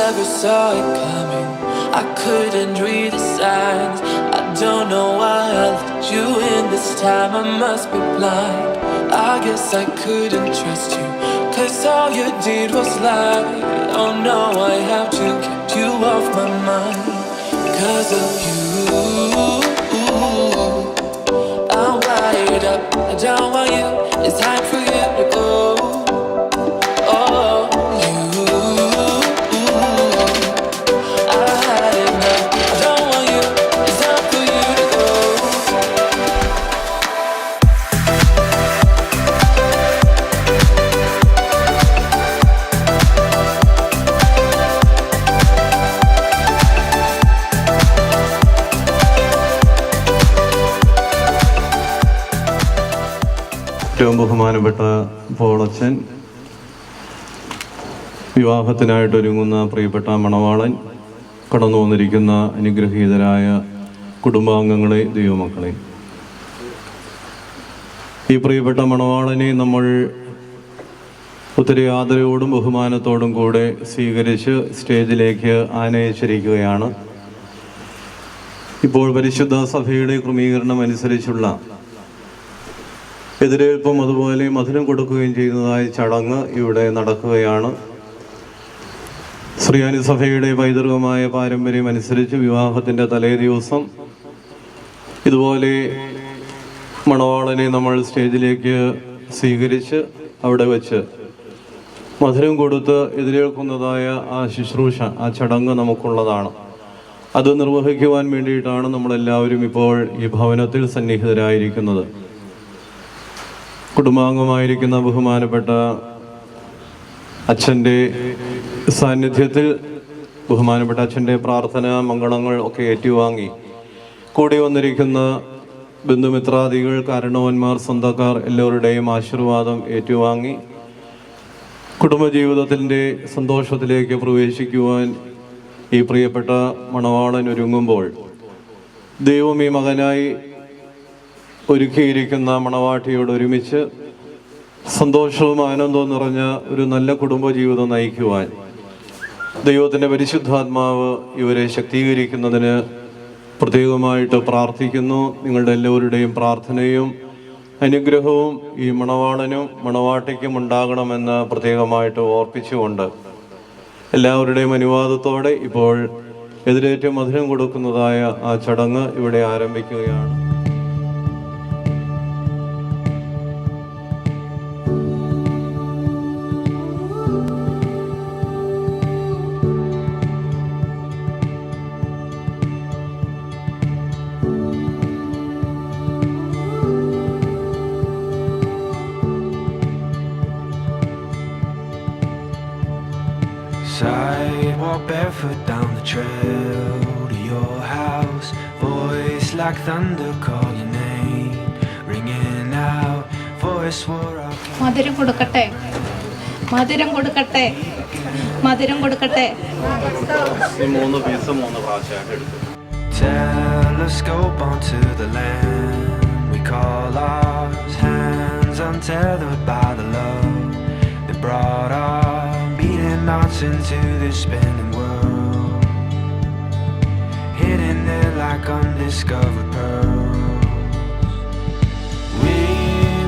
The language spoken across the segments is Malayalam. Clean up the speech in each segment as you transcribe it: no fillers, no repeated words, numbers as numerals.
never saw it coming. I couldn't read the signs. I don't know why I let you in this time. I must be blind. I guess I couldn't trust you, 'cause all you did was lie. Oh no, I have to keep you off my mind. 'Cause of you, I'm wired up. I don't want you, it's time for you to go. Oh, you, I had enough. I don't want you, it's time for you to go. ഏറ്റവും ബഹുമാനപ്പെട്ട പോളച്ചൻ, വിവാഹത്തിനായിട്ടൊരുങ്ങുന്ന പ്രിയപ്പെട്ട മണവാളൻ, കടന്നു വന്നിരിക്കുന്ന അനുഗ്രഹീതരായ കുടുംബാംഗങ്ങളെ, ദൈവമക്കളെ, ഈ പ്രിയപ്പെട്ട മണവാളനെ നമ്മൾ ഒത്തിരി ആദരവോടും ബഹുമാനത്തോടും കൂടെ സ്വീകരിച്ച് സ്റ്റേജിലേക്ക് ആനയിച്ചിരിക്കുകയാണ്. ഇപ്പോൾ പരിശുദ്ധ സഭയുടെ ക്രമീകരണം അനുസരിച്ചുള്ള എതിരേൽപ്പും അതുപോലെ മധുരം കൊടുക്കുകയും ചെയ്യുന്നതായ ചടങ്ങ് ഇവിടെ നടക്കുകയാണ്. ശ്രീയാനി സഭയുടെ പൈതൃകമായ പാരമ്പര്യം അനുസരിച്ച് വിവാഹത്തിൻ്റെ തലേ ദിവസം ഇതുപോലെ മണവാളനെ നമ്മൾ സ്റ്റേജിലേക്ക് സ്വീകരിച്ച് അവിടെ വെച്ച് മധുരം കൊടുത്ത് എതിരേൽക്കുന്നതായ ആ ശുശ്രൂഷ, ആ ചടങ്ങ് നമുക്കുള്ളതാണ്. അത് നിർവഹിക്കുവാൻ വേണ്ടിയിട്ടാണ് നമ്മളെല്ലാവരും ഇപ്പോൾ ഈ ഭവനത്തിൽ സന്നിഹിതരായിരിക്കുന്നത്. കുടുംബാംഗമായിരിക്കുന്ന ബഹുമാനപ്പെട്ട അച്ഛൻ്റെ സാന്നിധ്യത്തിൽ ബഹുമാനപ്പെട്ട അച്ഛൻ്റെ പ്രാർത്ഥന മംഗളങ്ങൾ ഒക്കെ ഏറ്റുവാങ്ങി കൂടി വന്നിരിക്കുന്ന ബന്ധുമിത്രാദികൾ, കാരണവന്മാർ, സ്വന്തക്കാർ എല്ലാവരുടെയും ആശീർവാദം ഏറ്റുവാങ്ങി കുടുംബജീവിതത്തിൻ്റെ സന്തോഷത്തിലേക്ക് പ്രവേശിക്കുവാൻ ഈ പ്രിയപ്പെട്ട മണവാളൻ ഒരുങ്ങുമ്പോൾ ദൈവം ഈ മകനായി ഒരുക്കിയിരിക്കുന്ന മണവാട്ടിയോട് ഒരുമിച്ച് സന്തോഷവും ആനന്ദവും നിറഞ്ഞ ഒരു നല്ല കുടുംബജീവിതം നയിക്കുവാൻ ദൈവത്തിൻ്റെ പരിശുദ്ധാത്മാവ് ഇവരെ ശക്തീകരിക്കുന്നതിന് പ്രത്യേകമായിട്ട് പ്രാർത്ഥിക്കുന്നു. നിങ്ങളുടെ എല്ലാവരുടെയും പ്രാർത്ഥനയും അനുഗ്രഹവും ഈ മണവാളനും മണവാട്ടിക്കും ഉണ്ടാകണമെന്ന് പ്രത്യേകമായിട്ട് ഓർപ്പിച്ചുകൊണ്ട് എല്ലാവരുടെയും അനുവാദത്തോടെ ഇപ്പോൾ എതിരേറ്റ് മധുരം കൊടുക്കുന്നതായ ആ ചടങ്ങ് ഇവിടെ ആരംഭിക്കുകയാണ്. Sidewalk barefoot down the trail to your house. Voice like thunder call your name, ringing out. Voice swore out. മധുരം കൊടുക്കട്ടെ, മധുരം കൊടുക്കട്ടെ, മധുരം കൊടുക്കട്ടെ. Telescope onto the land we call ours. Hands untethered by the love that brought our knots into this spinning world, hidden there like undiscovered pearls. We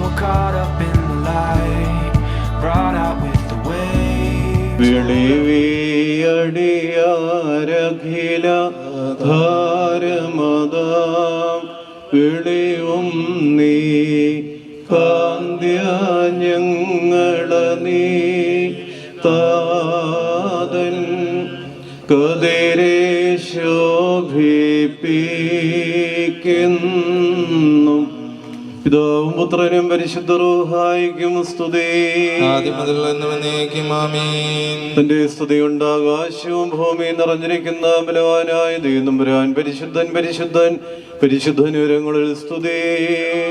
were caught up in the light, brought out with the waves. വിളിവിയടിയാരഖില ധാരമദാം വിളിയും നീ കാന്ത്യ ഞങ്ങള നീ താതൻ കതിരെ ശോഭിപ്പിക്കുന്നു. പിതാവും പുത്രനും പരിശുദ്ധ റൂഹായിക്കും സ്തുതി. തന്റെ സ്തുതി കൊണ്ട് ആകാശവും ഭൂമിയും നിറഞ്ഞിരിക്കുന്ന ബലവാനായ ദൈവതമ്പുരാൻ പരിശുദ്ധൻ പരിശുദ്ധൻ പരിശുദ്ധൻ ഉയരങ്ങളിൽ സ്തുതി.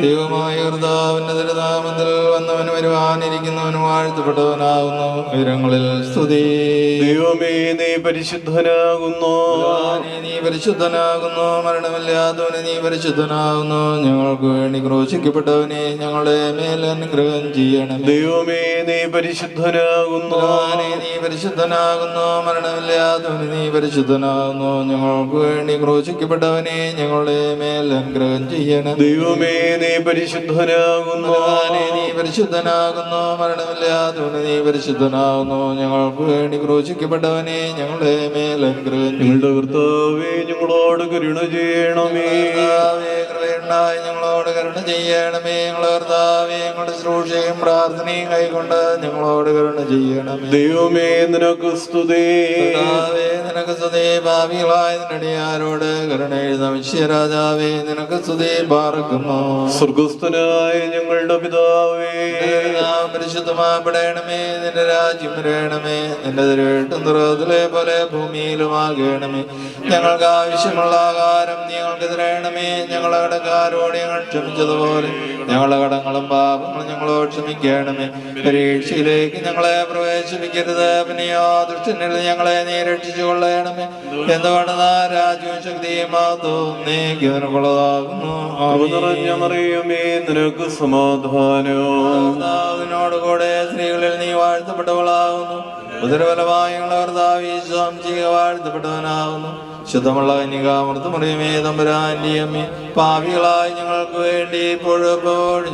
ദൈവമായ കർത്താവിന്റെ തിരുനാമത്തിൽ വന്നവനും വരുവാനിരിക്കുന്നവനും വാഴ്ത്തപ്പെട്ടവനാകുന്നു. ഉയരങ്ങളിൽ സ്തുതി. ദൈവമേ നീ പരിശുദ്ധനാകുന്നു, നീ പരിശുദ്ധനാകുന്നു. മരണമില്ലാത്തവന് നീ പരിശുദ്ധനാകുന്നു. ഞങ്ങൾക്ക് വേണ്ടി ക്രൂശിക്കപ്പെട്ടവനെ ക്രൂശിക്കപ്പെട്ടവനെ ഞങ്ങളുടെ മേൽ അനുഗ്രഹം ചെയ്യണമേ. ദൈവമേ നീ പരിശുദ്ധനാകുന്നു. നീ പരിശുദ്ധനാകുന്നു. മരണമില്ലാത്തവന് നീ പരിശുദ്ധനാകുന്നു. ഞങ്ങൾക്ക് വേണ്ടി ക്രൂശിക്കപ്പെട്ടവനെ ഞങ്ങളുടെ മേൽ അനുഗ്രഹം ചെയ്യണം. ദൈവമേ നീ പരിശുദ്ധനാകുന്നു. നീ പരിശുദ്ധനാകുന്നു. മരണമില്ലാത്തവന് നീ പരിശുദ്ധനാകുന്നു. ഞങ്ങൾക്ക് വേണ്ടി ക്രൂശിക്കപ്പെട്ടവനെ ഞങ്ങളുടെ മേൽ അനുഗ്രഹം. ഞങ്ങളുടെ കർത്താവേ ഞങ്ങളോട് കരുണ ചെയ്യണമേ. കൃപയുണ്ടായി ഞങ്ങളോട് കരുണ ചെയ്യണമേ. ഞങ്ങളുടെ കർത്താവേ ഞങ്ങളുടെ ശുശ്രൂഷയും പ്രാർത്ഥനയും കൈക്കൊണ്ട് ഞങ്ങളോട് കരുണ ചെയ്യണമേ. ദൈവമേ നിനക്ക് സ്തുതി. നിനക്ക് സ്തുതി. ഭാവികളായ നിന്നടിയാരോട് കരുണ എഴുതാം. രാജാവേ നിനക്ക് സ്തുതി. പാർക്കുന്നു. സ്വർഗസ്ഥനായ ഞങ്ങളുടെ പിതാവേ, പരിശുദ്ധമാപ്പെടണമേ. നിന്റെ രാജ്യം വരണമേ. നിന്റെ തിരുവെട്ടും തുറത്തിലെ പോലെ ഭൂമിയിലുമാകണമേ. ഞങ്ങൾക്ക് ആവശ്യമുള്ള ആഹാരം ഞങ്ങൾക്ക് തരണമേ. ഞങ്ങളുടെ കടക്കാരോട് ഞങ്ങൾ ക്ഷമിച്ചതുപോലെ ഞങ്ങളുടെ കടങ്ങളും പാപങ്ങളും ഞങ്ങളോട് ക്ഷമിക്കണമേ. പരീക്ഷയിലേക്ക് ഞങ്ങളെ പ്രവേശിപ്പിക്കരുത്. പിന്നെയോ ദുഷ്ടനിൽ ഞങ്ങളെ നീ രക്ഷിച്ചു കൊള്ളണമേ. എന്തുകൊണ്ട് രാജ്യവും ശക്തിയും നിനക്കുള്ളതാകുന്നു. മറിയമേ നിനക്ക് സമാധാനം. കൂടെ സ്ത്രീകളിൽ നീ വാഴ്ത്തപ്പെട്ടവളാകുന്നു. ഉദരഫലമായി ഞങ്ങളുടെ കർത്താവ് ഈശോ വാഴ്ത്തപ്പെട്ടവനാകുന്നു. ശുദ്ധമുള്ള കന്യകാമൃതമറിയമേ തമ്പുരാന്റെ അമ്മേ, പാപികളായി ഞങ്ങൾക്ക് വേണ്ടി ഇപ്പോഴും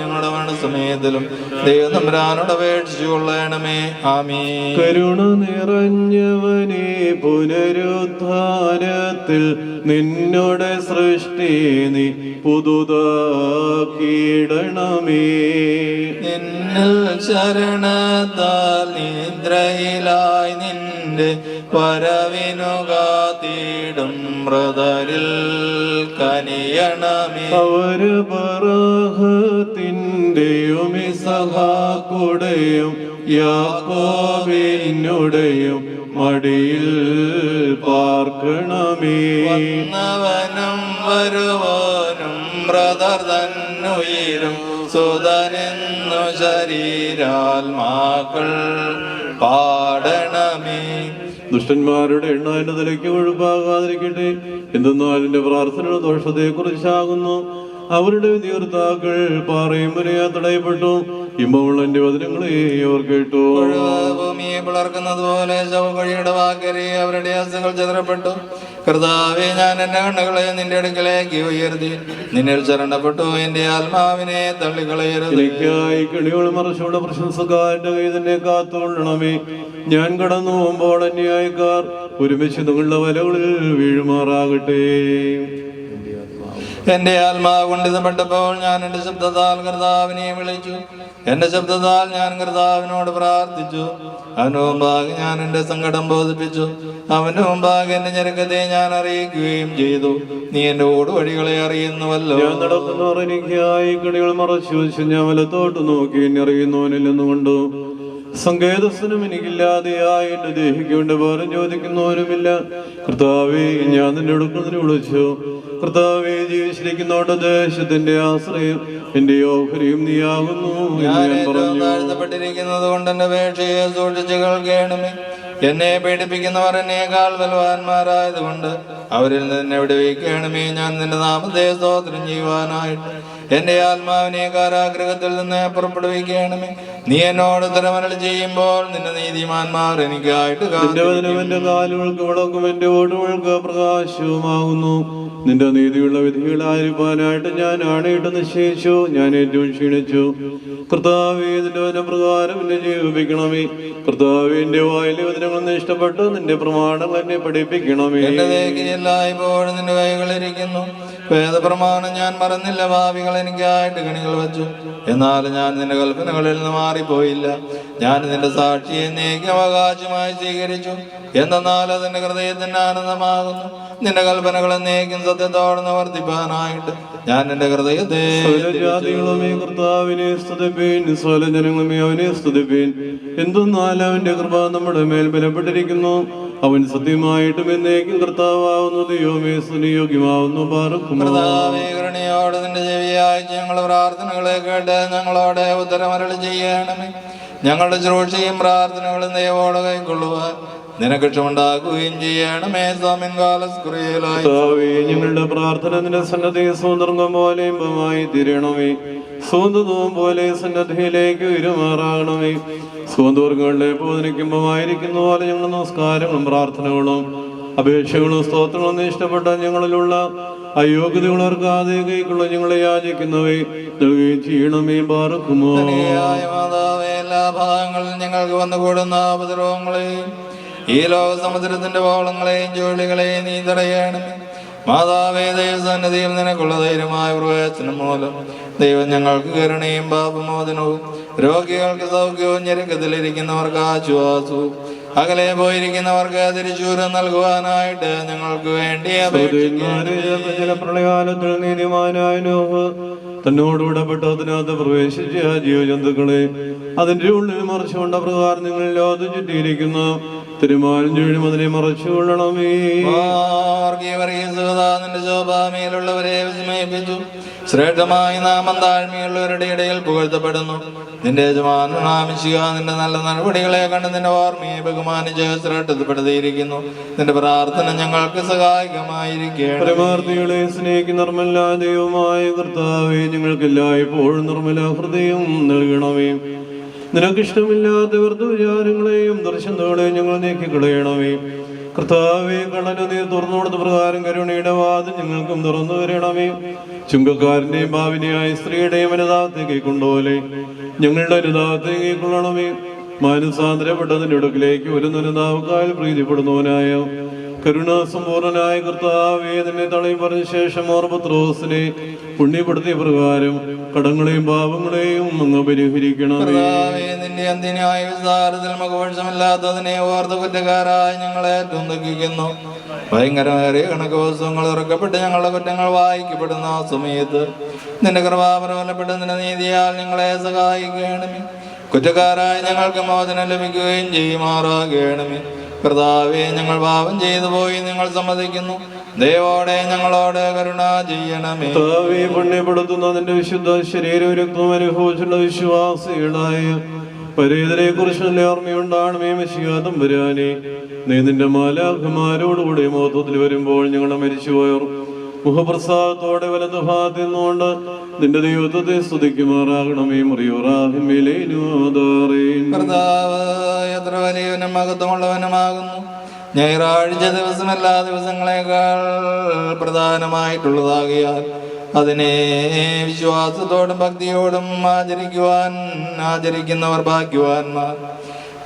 ഞങ്ങളുടെ മരണസമയത്തിലും ദൈവം തമ്പുരാനോട് അപേക്ഷിച്ചു കൊള്ളണമേ. ആമീൻ. കരുണ നിറഞ്ഞവനെ പുനരുദ്ധാനത്തിൽ നിന്നോട് സൃഷ്ടി നീ പുതുതാക്കിയിടണമേ. നിന്നിൽ ശരണത്താൽ നിദ്രയിലായി നിന്റെ വരവിനു കാത്തിടും മൃതരിൽ കനിയണമേ. അവര് ബറാഹത്തിന്റെയും ഇസഹാക്കുടെയും യാക്കോബിനുടെയും മടിയിൽ പാർക്കണമേ. വന്നവനും വരുവാനും ബ്രദർ തന്നുയിരും സുതനെന്നു ശരീരാത്മാക്കൾ പാടണമേ. ദുഷ്ടന്മാരുടെ എണ്ണ എന്റെ തലയ്ക്ക് ഒഴിവാകാതിരിക്കട്ടെ. എന്തെന്നാൽ എന്റെ പ്രാർത്ഥനയുടെ ദോഷത്തെ കുറിച്ചാകുന്നു. അവരുടെ വിധികർത്താക്കൾ പാറയും വരെയാ തടയപ്പെട്ടു. ഇമ്പമുള്ള എന്റെ വചനങ്ങളെ അവർ കേട്ടു. ഭൂമിയെ പിളർക്കുന്നത് പോലെ ശവകഴിയുടെ വാക്കരെ അവരുടെ അസുകൾ ചെതറപ്പെട്ടു. കർത്താവേ, ഞാൻ എന്റെ കണ്ണുകളെ നിന്റെ അടുക്കലേക്ക് ഉയർത്തി നിന്നിൽ ശരണപ്പെട്ടു. എന്റെ ആത്മാവിനെ തള്ളിക്കളയരുത്. എനിക്കായി കിണികൾ മറച്ചുള്ള പ്രശംസക്കാരന്റെ കൈ തന്നെ കാത്തുകൊള്ളണമേ. ഞാൻ കടന്നു പോകുമ്പോൾ അന്യായക്കാർ ഒരുമിച്ച് നിങ്ങളുടെ വലകളിൽ വീഴുമാറാകട്ടെ. എന്റെ ആത്മാവ് കൊണ്ടിതപ്പെട്ടപ്പോൾ ഞാൻ എന്റെ ശബ്ദത്താൽ കർത്താവിനെ വിളിച്ചു. എന്റെ ശബ്ദത്താൽ ഞാൻ കർത്താവിനോട് പ്രാർത്ഥിച്ചു. അവന് മുമ്പാകെ ഞാൻ എന്റെ സങ്കടം ബോധിപ്പിച്ചു. അവന്റെ മുമ്പാകെ എന്റെ ഞെരുക്കത്തെ ഞാൻ അറിയിക്കുകയും ചെയ്തു. നീ എന്റെ ഓടുവഴികളെ അറിയുന്നുവല്ലോ. ഞാൻ നടക്കുന്നവർ എനിക്കായി കിണികൾ മറച്ചു വെച്ച് ഞാൻ വലത്തോട്ട് നോക്കി എന്നെ അറിയുന്നവനില്ലെന്നുകൊണ്ടു. സങ്കേതസ്ഥനും എനിക്കില്ലാതെയായി എന്റെ ദേഹിക്കൊണ്ട് വേറെ ചോദിക്കുന്നവനുമില്ല. കർത്താവേ, ഞാൻ നിന്റെ അടുക്കുന്നതിന് വിളിച്ചു. കർത്താവേ, ജീവിച്ചിരിക്കുന്നോട്ട് ദേശത്തിന്റെ ആശ്രയം എന്റെ ഓഹരിയും നീയാകുന്നു എന്ന് ഞാൻ പറഞ്ഞു. താഴ്ത്തപ്പെട്ടിരിക്കുന്നത് കൊണ്ട് എന്റെ അപേക്ഷയെ സൂക്ഷിച്ചു കേൾക്കണമേ. എന്നെ പീഡിപ്പിക്കുന്നവർ എന്നേക്കാൾ ബലവാന്മാരായതുകൊണ്ട് അവരിൽ നിന്ന് വിടുവിക്കണമേ. ഞാൻ നിന്റെ നാമത്തെ സ്തോത്രം ചെയ്യുവാനായിട്ട് എന്റെ ആത്മാവിനെ കാരാഗ്രഹത്തിൽ നിന്ന് പുറപ്പെടുവിക്കണമേ. നീ എന്നോട് ഉത്തരമരുളി ചെയ്യുമ്പോൾ നിന്റെ നീതിമാന്മാർ എനിക്കായിട്ട് എന്റെ കാലുകൾക്ക് വിളക്കും എന്റെ ഓടുകൾക്ക് പ്രകാശവുമാകുന്നു. നിന്റെ നീതിയുള്ള വിധികളായിരിക്കാനായിട്ട് ഞാൻ ആണയിട്ട് നിശ്ചയിച്ചു. ഞാൻ ഏറ്റവും ക്ഷീണിച്ചു. കർത്താവേ, നിന്റെ വചനപ്രകാരം എന്നെ ജീവിപ്പിക്കണമേ. കർത്താവേ, എന്റെ വായിലെ വചനങ്ങളെന്ന് ഇഷ്ടപ്പെട്ട് നിന്റെ പ്രമാണങ്ങൾ എന്നെ പഠിപ്പിക്കണമേ. എല്ലായ്പ്പോഴും നിന്റെ കൈകളിരിക്കുന്നു. വേദപ്രമാണം ഞാൻ മറന്നില്ല. ഭാവികൾ എനിക്കായിട്ട് കണികൾ വെച്ചു. എന്നാൽ ഞാൻ നിന്റെ കൽപ്പനകളിൽ നിന്ന് മാറിപ്പോയില്ല. ഞാൻ നിന്റെ സാക്ഷിയെ നീക്കി അവകാശമായി സ്വീകരിച്ചു. എന്നാൽ അതിന്റെ ഹൃദയത്തിന്റെ ആനന്ദമാകുന്നു. നിന്റെ കൽപ്പനകൾ എന്നേക്കും സത്യത്തോടെ നിവർത്തിപ്പാനായിട്ട് ഞാൻ എന്റെ ഹൃദയത്തെ. ജാതികളുമേ കർത്താവിനെ സ്തുതിപ്പീൻ, സ്വല ജനങ്ങളുമേ അവനെ സ്തുതിപ്പീൻ. എന്തെന്നാൽ അവന്റെ കൃപ നമ്മുടെ മേൽ ബലപ്പെട്ടിരിക്കുന്നു. അവൻ സത്യമായിട്ടും എന്നേക്കും കർത്താവാകുന്നു. ദൈവമേ, സുനിയോഗ്യമാവുന്നു. കരുണയോട് നിന്റെ ചെവിയായി ഞങ്ങളുടെ പ്രാർത്ഥനകളെ കേട്ട് ഞങ്ങളോട് ഉത്തരമരുളി ചെയ്യണമേ. ഞങ്ങളുടെ ശുശ്രൂഷയും പ്രാർത്ഥനകളും ദൈവോട് കൈക്കൊള്ളുവാൻ നിനക്ക് ഇഷ്ടമുണ്ടാക്കുകയും ചെയ്യണമേ. സ്വാമിൻ കാലസ്കുറിയിലായി കർത്താവേ, ഞങ്ങളുടെ പ്രാർത്ഥന നിന്റെ സന്നദ്ധി സ്വന്തർഗം പോലെ ഇമ്പമായി തീരണമേ. സ്വന്തവും പോലെ സന്നദ്ധിയിലേക്ക് ഉയരുമാറാകണമേ. സ്വന്തവർഗങ്ങളുടെ ബോധനിക്കുമ്പമായിരിക്കുന്ന പോലെ ഞങ്ങൾ നമസ്കാരങ്ങളും പ്രാർത്ഥനകളും അപേക്ഷകളും സ്തോത്രങ്ങളും ഇഷ്ടപ്പെട്ട ഞങ്ങളിലുള്ള അയോഗ്യതകളോർക്കാതെ കൈക്കുള്ള ഞങ്ങളെ യാചിക്കുന്നവയെ നൽകുകയും ചെയ്യണമേ. പാർക്കുമോ മാതാവേ, എല്ലാ ഭാഗങ്ങളിലും ഞങ്ങൾക്ക് വന്നുകൂടുന്ന ഉപദ്രവങ്ങളെയും ഈ ലോക സമുദ്രത്തിന്റെ വോളങ്ങളെയും ജോലികളെയും നീ തടയണമേ. മാതാവേ, ദൈവസന്നിധിയിൽ നിനക്കുള്ള ധൈര്യമായ പ്രവേശനം മൂലം ദൈവം ഞങ്ങൾക്ക് കരുണയും പാപമോചനവും രോഗികൾക്ക് സൗഖ്യവും ഞെരുക്കത്തിലിരിക്കുന്നവർക്ക് ആശ്വാസവും അകലെ പോയിരിക്കുന്നവർക്ക് തിരിച്ചൂരം നൽകുവാനായിട്ട് ഞങ്ങൾക്ക് വേണ്ടി ജലപ്രളയകാലത്തിൽ നീതിമാനായ നോഹ് തന്നോടുകൂടപ്പെട്ട് അതിനകത്ത് പ്രവേശിച്ച ജീവജന്തുക്കളെ അതിന്റെ ഉള്ളിൽ മറച്ചുകൊണ്ട പ്രകാരം നിങ്ങൾ ലോകത്ത് ചുറ്റിയിരിക്കുന്ന തിരുമാലും ചുഴിയും അതിനെ മറച്ചുകൊള്ളണമേ. നിന്റെ ശോഭാമയിലുള്ളവരെ വിസ്മയിപ്പിച്ചു. ശ്രേഷ്ഠമായി നാമം താഴ്മയുള്ളവരുടെ ഇടയിൽ പുകഴ്ത്തപ്പെടുന്നു. നിന്റെ യജമാനാമിശിക നിന്റെ നല്ല നടപടികളെ കണ്ട് നിന്റെ ഓർമ്മയെ ബഹുമാനിച്ച് ശ്രേഷ്ഠപ്പെടുത്തിയിരിക്കുന്നു. നിന്റെ പ്രാർത്ഥന ഞങ്ങൾക്ക് സഹായകമായിരിക്കണം. പരമാർത്ഥികളെ സ്നേഹിക്കുന്ന നിർമ്മല ദൈവമായ കർത്താവേ, ഞങ്ങൾക്കെല്ലായ്പ്പോഴും നിർമ്മല ഹൃദയം നൽകണമേ. നിനക്കിഷ്ടമില്ലാത്ത വ്യർത്ഥ വിചാരങ്ങളെയും ദർശനങ്ങളെയും ഞങ്ങൾ നീക്കിക്കളയണമേ. കർത്താവേ, കള്ളന് നീ തുറന്നു കൊടുത്ത പ്രകാരം കരുണയുടെ വാതിൽ ഞങ്ങൾക്കും തുറന്നു വരണമേ. ചുങ്കക്കാരന്റെയും ഭാവിനിയായ സ്ത്രീയുടെയും അനുതാപത്തേക്ക് കൊണ്ടുപോലെ ഞങ്ങളുടെ അനുതാപത്തേക്ക് കൊള്ളണമേ. മാനസാന്തരപ്പെട്ടതിന്റെ അടുക്കിലേക്ക് ഒരു അനുതാപക്കാൽ പ്രീതിപ്പെടുന്നവനായ കരുണാസമ്പൂർണനായ കർത്താവേ, തന്നെ തളയും പറഞ്ഞ ശേഷം ഓർപത്രോസിനെ പുണ്യപ്പെടുത്തിയ പ്രകാരം കടങ്ങളെയും പാപങ്ങളെയും അങ്ങ് പരിഹരിക്കണമേ. നിന്റെ അന്ത്യനായ വിസ്താരത്തിൽ മുഖപക്ഷമില്ലാത്തതിനെ ഓർത്ത് കുറ്റക്കാരായി ഞങ്ങളെ ദുഃഖിക്കുന്നു. ഭയങ്കരമേറിയ കണക്ക് പുസ്തകങ്ങൾ തുറക്കപ്പെട്ട് ഞങ്ങളുടെ കുറ്റങ്ങൾ വായിക്കപ്പെടുന്ന ആ സമയത്ത് നിന്റെ കൃപാപരമലപ്പെട്ട് നിന്റെ നീതിയാൽ ഞങ്ങളെ സഹായിക്കണമേ. കുറ്റക്കാരായി ഞങ്ങൾക്ക് മോചനം ലഭിക്കുകയും ചെയ്യുമാറാകണമേ. കർത്താവേ, ഞങ്ങൾ പാപം ചെയ്തു പോയി നിങ്ങൾ സമ്മതിക്കുന്നു. ദൈവോടെ ഞങ്ങളോട് കരുണ ചെയ്യണമേ. കർത്താവേ, പുണ്യപ്പെടുത്തുന്ന നിന്റെ വിശുദ്ധ ശരീരവും രക്തവും അനുഭവിച്ചുള്ള വിശ്വാസികളായ പരേതരെ കുറിച്ച് നല്ല ഓർമ്മയുണ്ടാണമേ. മെശിഹാ തമ്പുരാനെ, നീ നിന്റെ മാലാഖമാരോടുകൂടി മഹത്വത്തിൽ വരുമ്പോൾ ഞങ്ങളെ മരിച്ചുപോയർ മുഖപ്രസാദത്തോടെ വലതു ഭാഗത്തിൽ നിന്നുകൊണ്ട് നിന്റെ ദൈവത്വത്തെ സ്തുതിക്കുമാറാകണമേ. കർത്താവ് എത്ര വലിയവനും മഹത്വമുള്ളവനുമാകുന്നു. ഞായറാഴ്ച ദിവസം എല്ലാ ദിവസങ്ങളെക്കാൾ പ്രധാനമായിട്ടുള്ളതാകിയാൽ അതിനെ വിശ്വാസത്തോടും ഭക്തിയോടും ആചരിക്കുന്നവർ ഭാഗ്യവാന്മാർ.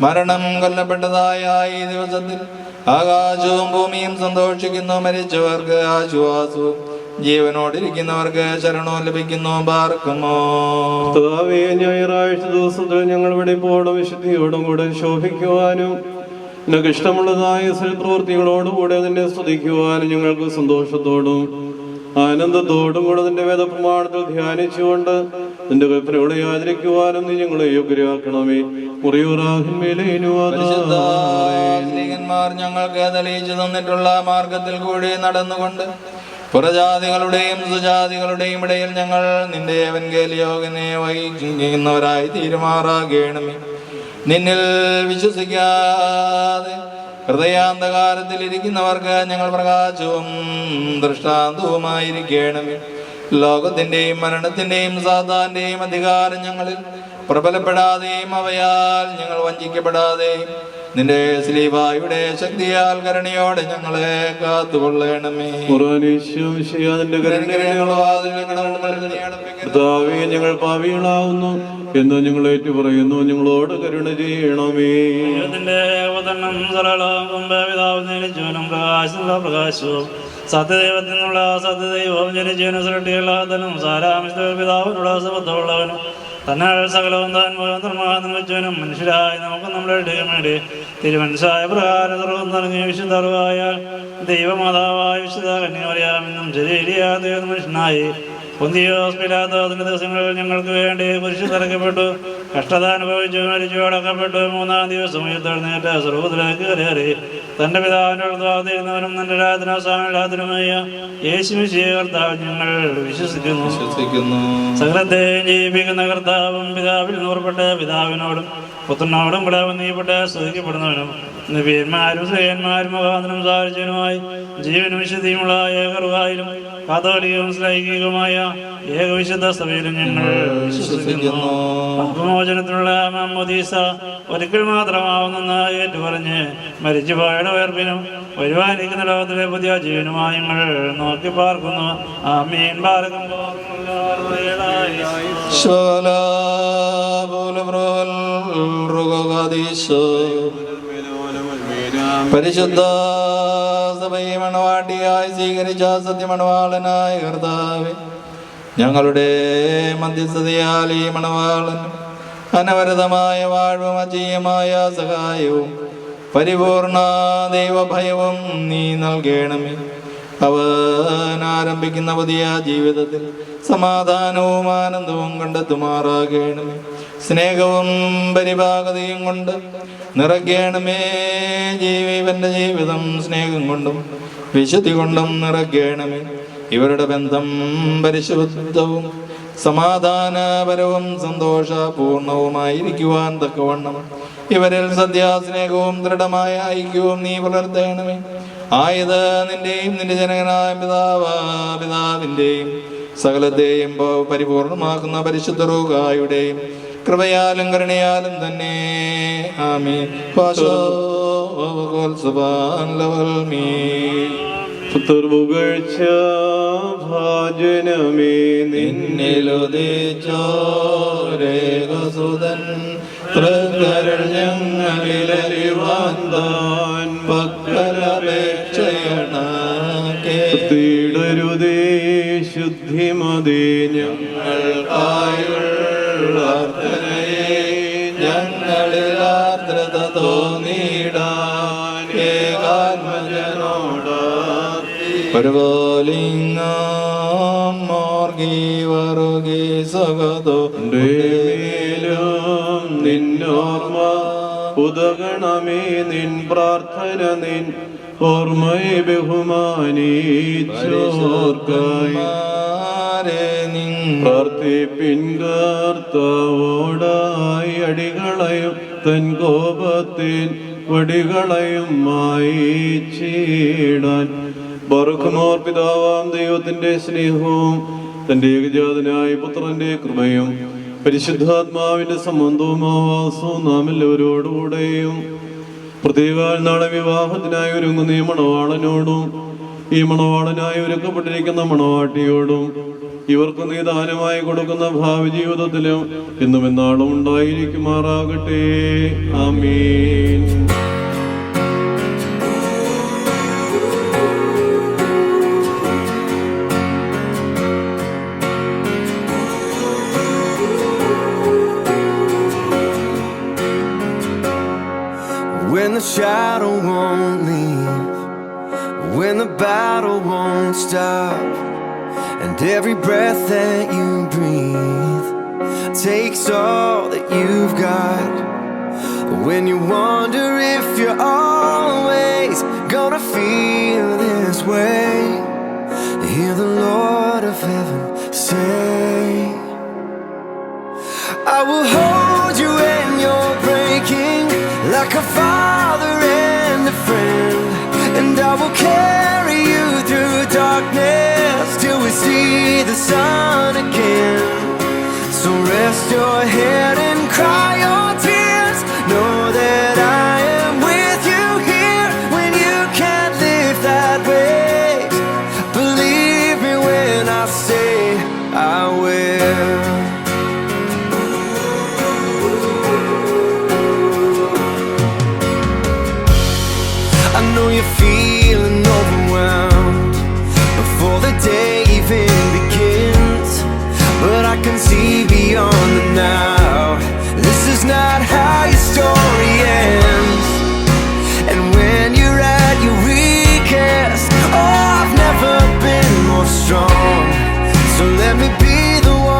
മരണം കൊല്ലപ്പെട്ടതായ ഈ ദിവസത്തിൽ ആകാശവും ഭൂമിയും സന്തോഷിക്കുന്നു. മരിച്ചവർക്ക് ആശ്വാസവും ജീവനോടിരിക്കുന്നവർക്ക് ശരണവും ലഭിക്കുന്നു. പാർക്കുമോ ഞായറാഴ്ച ദിവസത്തിൽ ഞങ്ങൾ വെടിപ്പോടും വിശുദ്ധിയോടും കൂടെ ശോഭിക്കുവാനും നിനക്ക് ഇഷ്ടമുള്ളതായ സൽപ്രവൃത്തികളോടുകൂടെ നിന്നെ സ്തുതിക്കുവാനും ഞങ്ങൾക്ക് സന്തോഷത്തോടും ആനന്ദത്തോടും കൂടെ നിന്റെ വേദപ്രമാണത്തിൽ ധ്യാനിച്ചുകൊണ്ട് നിന്റെ കൽപ്പനയോടെ ആചരിക്കുവാനും നീ ഞങ്ങളെ യോഗ്യരാക്കണമേ. സ്ത്രീകന്മാർ ഞങ്ങൾക്ക് തെളിയിച്ചു തന്നിട്ടുള്ള മാർഗത്തിൽ കൂടി നടന്നുകൊണ്ട് പുറജാതികളുടെയും സുജാതികളുടെയും ഇടയിൽ ഞങ്ങൾ നിന്റെ എവൻഗേലിയോനെ വഹിക്കുന്നവരായി തീരുമാറാകണമേ. നിന്നിൽ വിശ്വസിക്കാതെ ഹൃദയാന്ധകാരത്തിൽ ഇരിക്കുന്നവർക്ക് ഞങ്ങൾ പ്രകാശവും ദൃഷ്ടാന്തവുമായിരിക്കണമേ. ലോകത്തിന്റെയും മരണത്തിന്റെയും സാത്താന്റെയും അധികാരം ഞങ്ങളിൽ പ്രബലപ്പെടാതെയും അവയാൽ ഞങ്ങൾ വഞ്ചിക്കപ്പെടാതെയും നിന്റെ ശ്ലീബായുടെ ശക്തിയാൽ കരുണയോടെ ഞങ്ങളെ കാത്തുകൊള്ളണമേ. ഞങ്ങൾ പാപികളാവുന്നു എന്ന് ഞങ്ങൾ ഏറ്റു പറയുന്നു. ഞങ്ങളോട് കരുണ ചെയ്യണമേ. പ്രകാശവും സത്യദൈവത്തിൽ നിന്നുള്ള സത്യദൈവവും ജനജീവന സൃഷ്ടികളാതനും സാരാംശപിതാവിനുള്ള സമത്വമുള്ളവനും തന്നാൽ സകലവും താൻ നിർമ്മാണം മനുഷ്യരായി നമുക്ക് നമ്മുടെ വേണ്ടി തിരുമനസായ പ്രകാരം സർവം നൽകിയ വിശുദ്ധർവായ ദൈവമാതാവായ വിശുദ്ധ കന്യാമറിയാമെന്നും ശരീരിയാതെ മനുഷ്യനായി പൊന്തിയോസ് പിലാത്തോസിന്റെ ദിവസങ്ങളിൽ ഞങ്ങൾക്ക് വേണ്ടി കുരിശിൽ തറയ്ക്കപ്പെട്ടു കഷ്ടത അനുഭവിച്ചു മരിച്ചു അടക്കപ്പെട്ടു. മൂന്നാം ദിവസം ഉയർത്തെഴുന്നേറ്റ് സ്വർഗ്ഗത്തിലേക്ക് കയറി. തന്റെ പിതാവിന്റെ അടുത്താതിരുന്നവനും തന്റെ രാജനാസാമില്ലാതിനുമായ യേശുമിശിഹാ കർത്താവ് ഞങ്ങൾ വിശ്വസിക്കുന്നു. സകലത്തെയും ജീവിപ്പിക്കുന്ന കർത്താവും പിതാവിൽ നൂറുപെട്ട പിതാവിനോടും പുത്രനോടും കൂടെ നീപ്പെട്ട് സ്തുതിക്കപ്പെടുന്നവനും നബിയന്മാരും ശ്രേയന്മാരും മുഖാന്തരം സാധിച്ചവനുമായി ജീവനും വിശുദ്ധിയുമുള്ള ഏകറുവായിലും കാതോലികവും ശ്ലൈകികവുമായ ഏകവിശുദ്ധ സഭയിലും ഞങ്ങൾ വിശ്വസിക്കുന്നു. പാപമോചനത്തിനുള്ള മാമോദീസ ഒരിക്കൽ മാത്രമാവുന്നെന്ന് ഏറ്റുപറഞ്ഞ് മരിച്ചുപോയുടെ ഉയർപ്പിനും വരുവാനിരിക്കുന്ന ലോകത്തിലെ പുതിയ ജീവനുമായി ഞങ്ങൾ നോക്കി പാർക്കുന്നു. ആമീൻ. പരിശുദ്ധ സഭയെ മണവാട്ടിയായി സ്വീകരിച്ച സത്യമണവാളനായ കർത്താവേ, ഞങ്ങളുടെ മധ്യസ്ഥതയാൽ ഈ മണവാളൻ അനവരതമായ വാഴ്വും അജീയമായ സഹായവും പരിപൂർണ ദൈവഭയവും നീ നൽകണമേ. അവൻ ആരംഭിക്കുന്ന പുതിയ ജീവിതത്തിൽ സമാധാനവും ആനന്ദവും കണ്ടെത്തുമാറാകണമേ. സ്നേഹവും പരിഭാഗതയും കൊണ്ട് നിറയ്ക്കണമേ. ഇവന്റെ ജീവിതം സ്നേഹം കൊണ്ടും വിശുദ്ധി കൊണ്ടും നിറയ്ക്കണമേ. ഇവരുടെ ബന്ധം പരിശുദ്ധവും സമാധാനപരവും സന്തോഷപൂർണവുമായിരിക്കുവാൻ തക്കവണ്ണം ഇവരിൽ സത്യാസ്നേഹവും ദൃഢമായ ഐക്യവും നീ പുലർത്തണമേ. ആയത് നിന്റെയും നിന്റെ ജനകനായ പിതാവിന്റെയും സകലത്തെയും പരിപൂർണമാക്കുന്ന പരിശുദ്ധ റൂഹായുടെയും കൃപയാലും കരുണയാലും തന്നെ. ആമീൻ. പുകഴ്ച ഭാജനമേ നിന്നിലുദിച്ചോരേകസുതൻ തൃക്കരൾ ഞങ്ങളിലരിവാൻ താൻ ഭക്തരപേക്ഷയണരുതേ ശുദ്ധിമതേ ഞങ്ങൾക്കായുള്ളേ ഞങ്ങളിൽ ആർദ്രത തോന്നിടാൻ ഏകാത്മജനോട് നിന്നോർമ്മ ഉദകണമേ. നിൻ പ്രാർത്ഥന നിൻ ഓർമ്മയെ ബഹുമാനിച്ചോർക്കായി പ്രാർത്ഥിപ്പിൻ. കർത്താവോടായി അടികളയും തൻ കോപത്തിൻ വടികളയും മായിച്ചിടാൻ. ബർഖുമോർ പിതാവാം ദൈവത്തിന്റെ സ്നേഹവും തന്റെ ഏകജാതനായ പുത്രന്റെ കൃപയും പരിശുദ്ധാത്മാവിന്റെ സംബന്ധവും ആവാസവും നാം എല്ലാവരോടുകൂടെയും പ്രത്യേക നാളെ വിവാഹത്തിനായി ഒരുങ്ങുന്ന ഈ മണവാളനോടും ഈ മണവാളനായി ഒരുക്കപ്പെട്ടിരിക്കുന്ന മണവാട്ടിയോടും ഇവർക്ക് നീ ദാനമായി കൊടുക്കുന്ന ഭാവി ജീവിതത്തിലും ഇന്നും എന്നാളും ഉണ്ടായിരിക്കുമാറാകട്ടെ. ആമീൻ. When the shadow won't leave, when the battle won't stop, and every breath that you breathe takes all that you've got. When you wonder if you're always gonna feel this way, hear the Lord of heaven say, I will hold you when you're breaking, like a father and a friend, and I will carry you through darkness till we see the sun again. So rest your head and cry your tears, know that I am with you here when you can't live that way. Believe me when I say I will. I know you're feeling overwhelmed before the day even begins, but I can see beyond the now. This is not how your story ends. And when you're at your weakest, oh, I've never been more strong. So let me be the one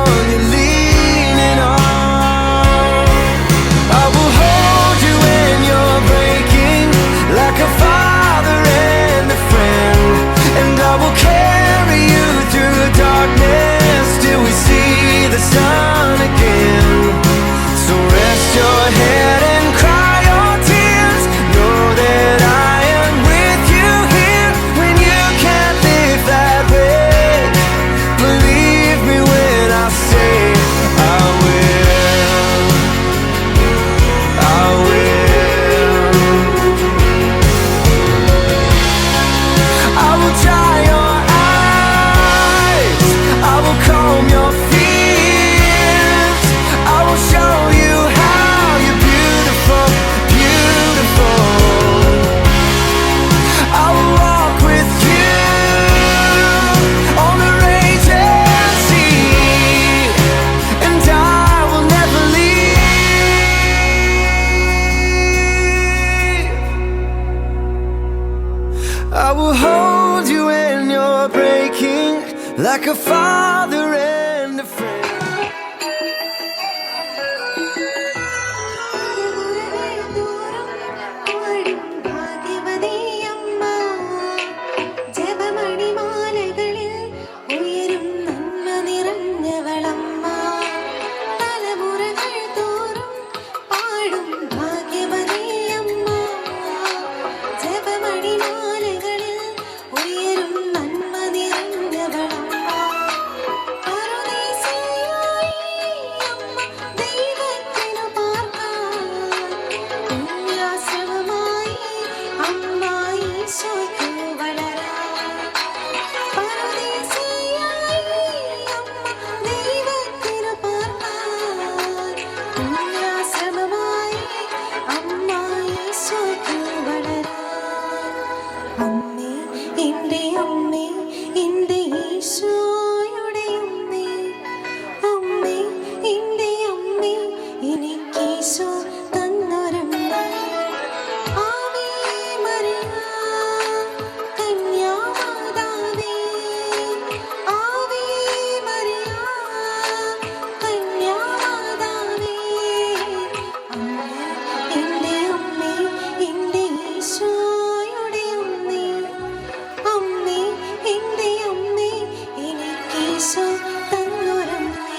ആയുസ്സു തന്നൊരമ്മേ.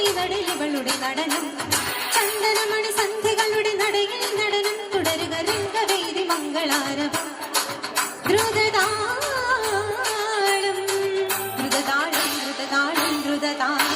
താളമായി നടലിവളുടെ നടനം ചന്ദനമണി സന്ധികളുടെ നടയിൽ നടനം തുടരുക രംഗവേദി മംഗളാരവം ദ്രുതതാളം ദ്രുതതാളം ദ്രുതതാളം ദ്രുതതാളം.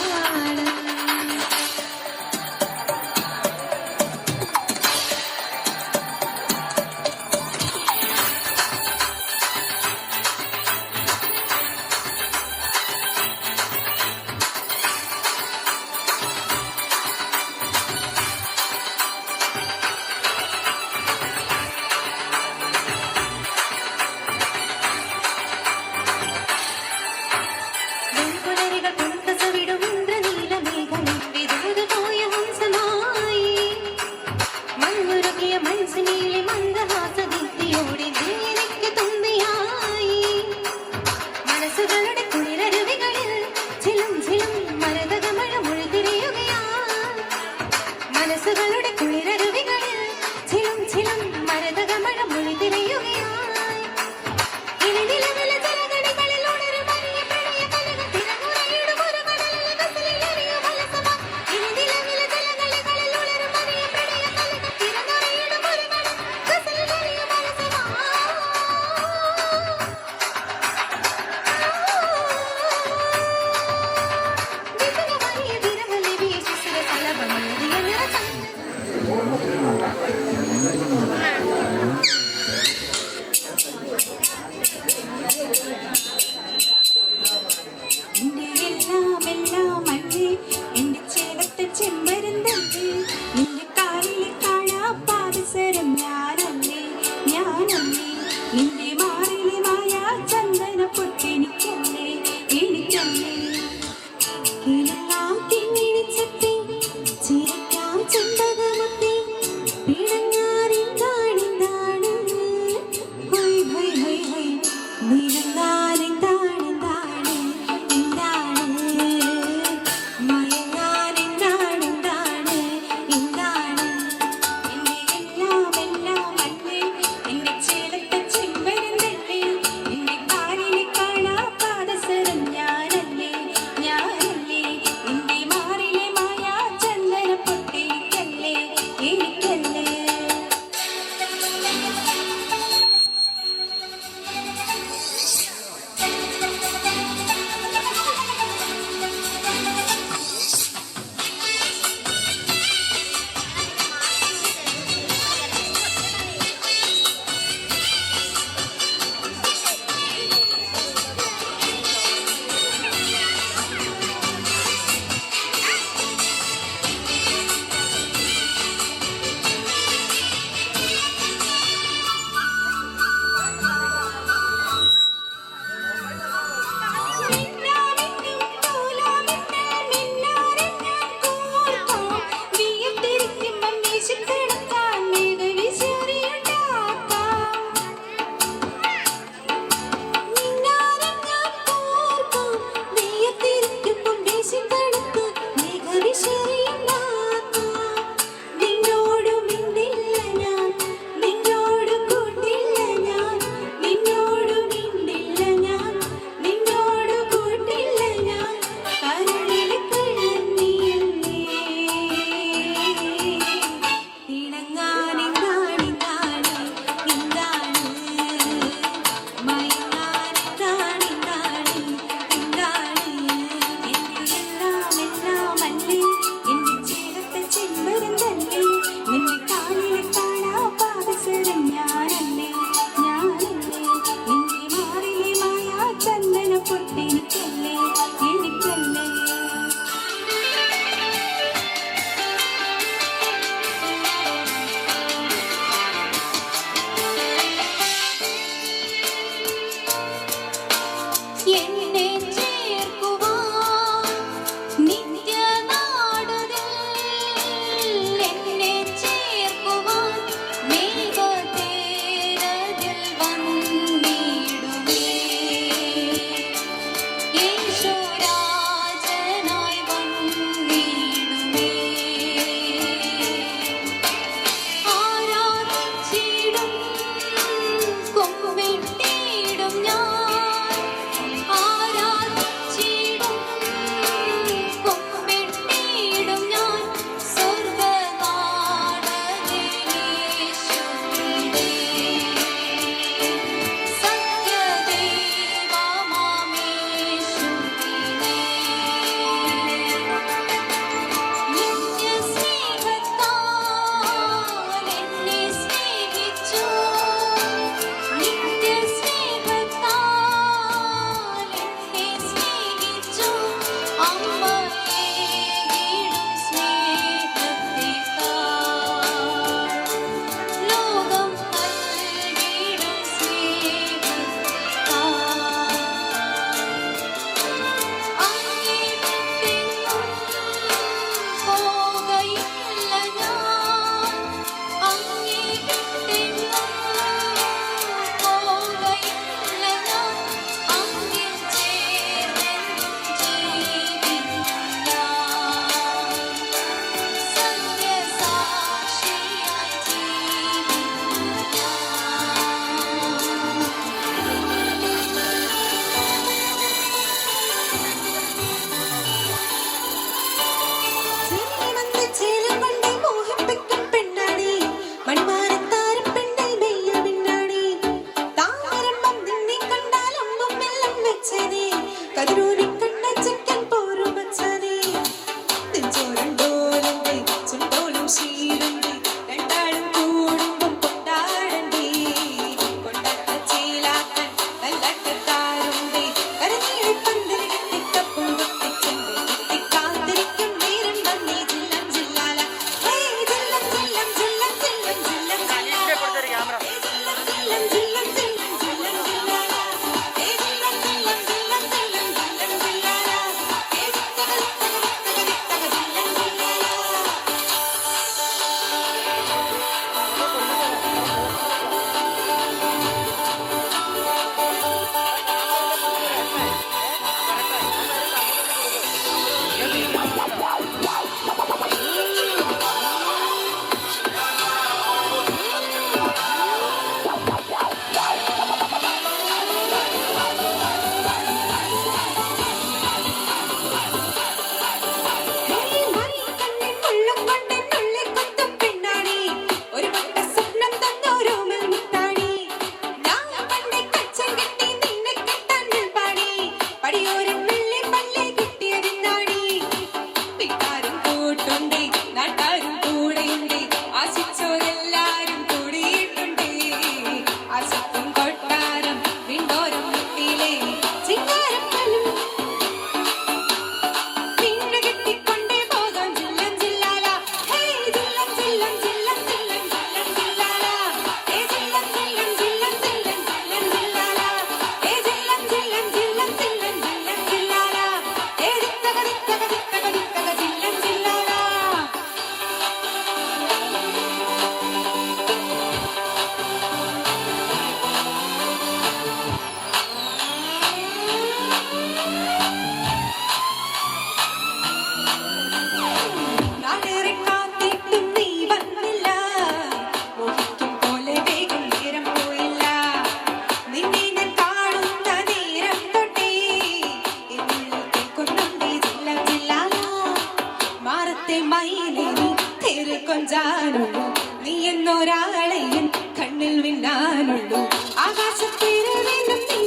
എന്റെ മയിലേ നീ തേര് കൊഞ്ചാനുള്ളൂ നീ എന്നൊരാളെയും കണ്ണിൽ വിണ്ണാനുള്ളൂ ആകാശത്തേര് വീണ്ടും നീ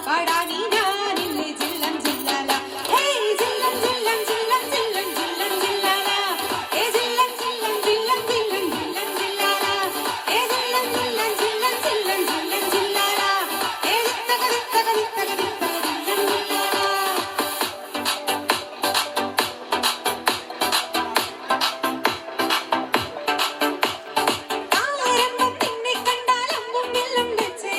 പാടാനി ഞാനില്ലേ ജില്ലം ജില്ലാല ഹേയ് ജില്ലം ജില്ലം ജില്ലം ജില്ലം ജില്ലം ജില്ലാല ഏ ജില്ലം ജില്ലം ജില്ലം ജില്ലം ജില്ലം ജില്ലാല ഏ ജില്ലം ജില്ലം ജില്ലം ജില്ലം ജില്ലം ജില്ലാല ഏ ദിത്തക ദിത്തക ദിത്തക ദിത്തക ജില്ലം ജില്ലാല ആരംഭം നിന്നെ കണ്ടാൽ അമ്പും വില്ലും വെച്ച്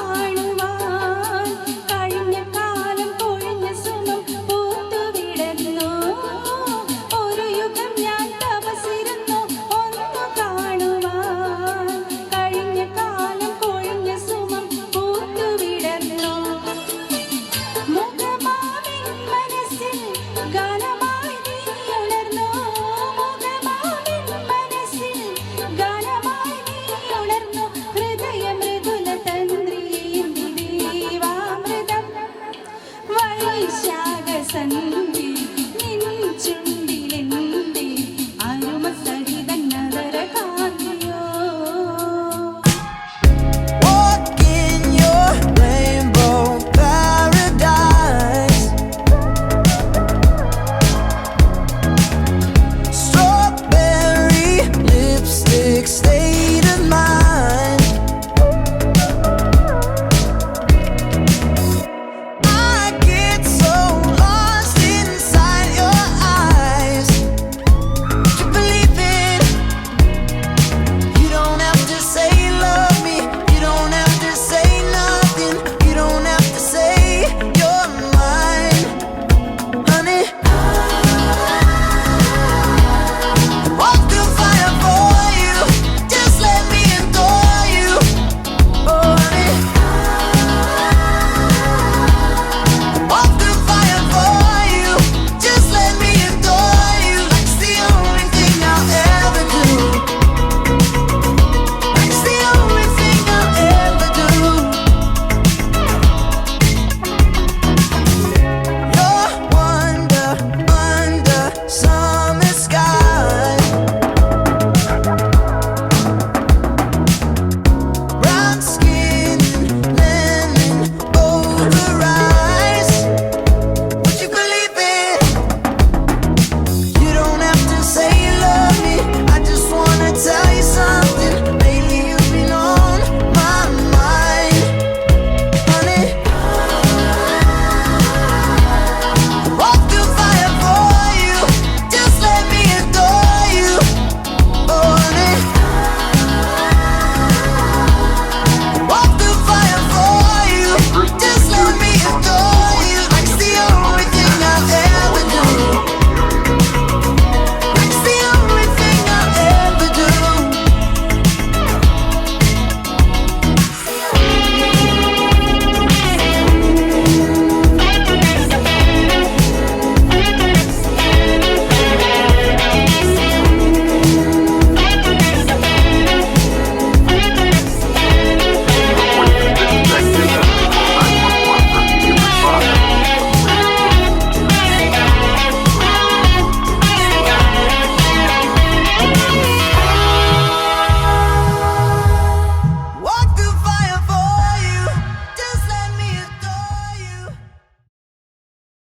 കാണൂ